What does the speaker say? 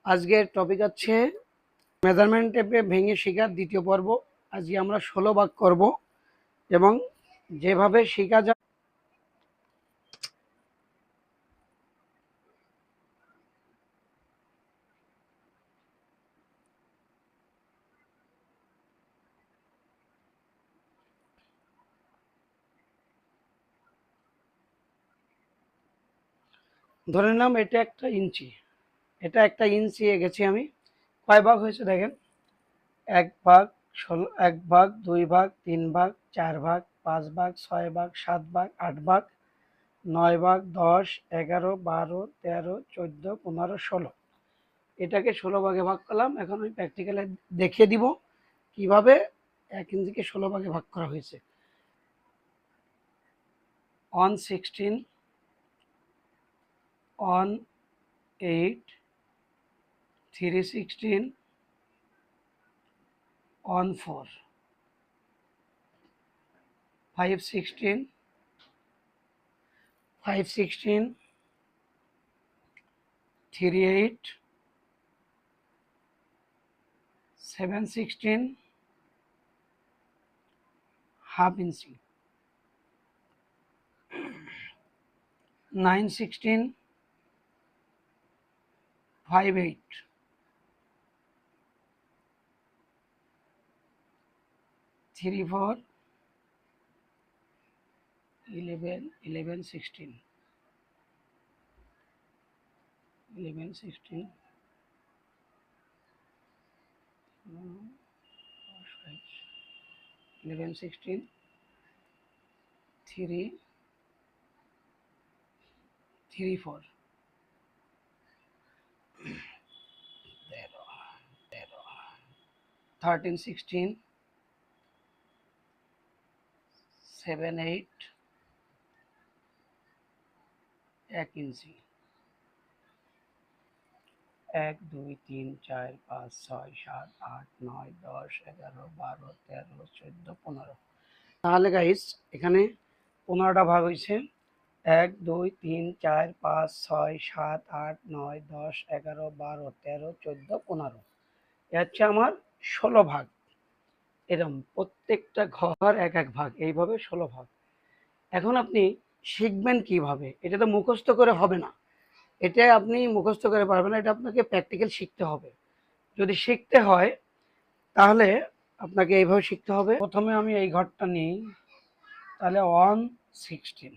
আজকের টপিক হচ্ছে মেজারমেন্ট টেপে ভেঙে শেখার দ্বিতীয় পর্ব। আজকে আমরা 16 ভাগ করব এবং যেভাবে শেখা যায় ধরে নিলাম এটা একটা ইঞ্চি এঁকেছি আমি। কয় ভাগ হয়েছে দেখেন, 1 ভাগ 16, 1 ভাগ 2 ভাগ 3 ভাগ 4 ভাগ 5 ভাগ 6 ভাগ 7 ভাগ 8 ভাগ 9 ভাগ 10 11 12 13 14 15 16। এটাকে 16 ভাগে ভাগ করলাম। এখন আমি প্র্যাকটিক্যালে দেখিয়ে দিব কিভাবে 1 ইঞ্চিকে 16 ভাগে ভাগ করা হয়েছে। 116, 18, 316, 14, 516, 516, 38, 716, হাফ ইঞ্চি, 916, 58, 34, 11, 11, 16, 11, 16, 11, 16, 3, 3, 4, 13, 16, 7, 8, 1 ইঞ্চি, 1 2 3 4 5 6 7 8 9 10 11 12 13 14 15। তাহলে গাইস এখানে 15টা ভাগ হয়েছে। 1 2 3 4 5 6 7 8 9 10 11 12 13 14 15। এ হচ্ছে আমার 16 ভাগ। এরকম প্রত্যেকটা ঘর এক এক ভাগ, এইভাবে 16 ভাগ। এখন আপনি শিখবেন কিভাবে? এটা তো মুখস্থ করে হবে না। এটা আপনি মুখস্থ করে পারবেন না, এটা আপনাকে প্র্যাকটিক্যাল শিখতে হবে। যদি শিখতে হয় তাহলে আপনাকে এইভাবে শিখতে হবে। প্রথমে আমি এই ঘরটা নিই, তাহলে 116,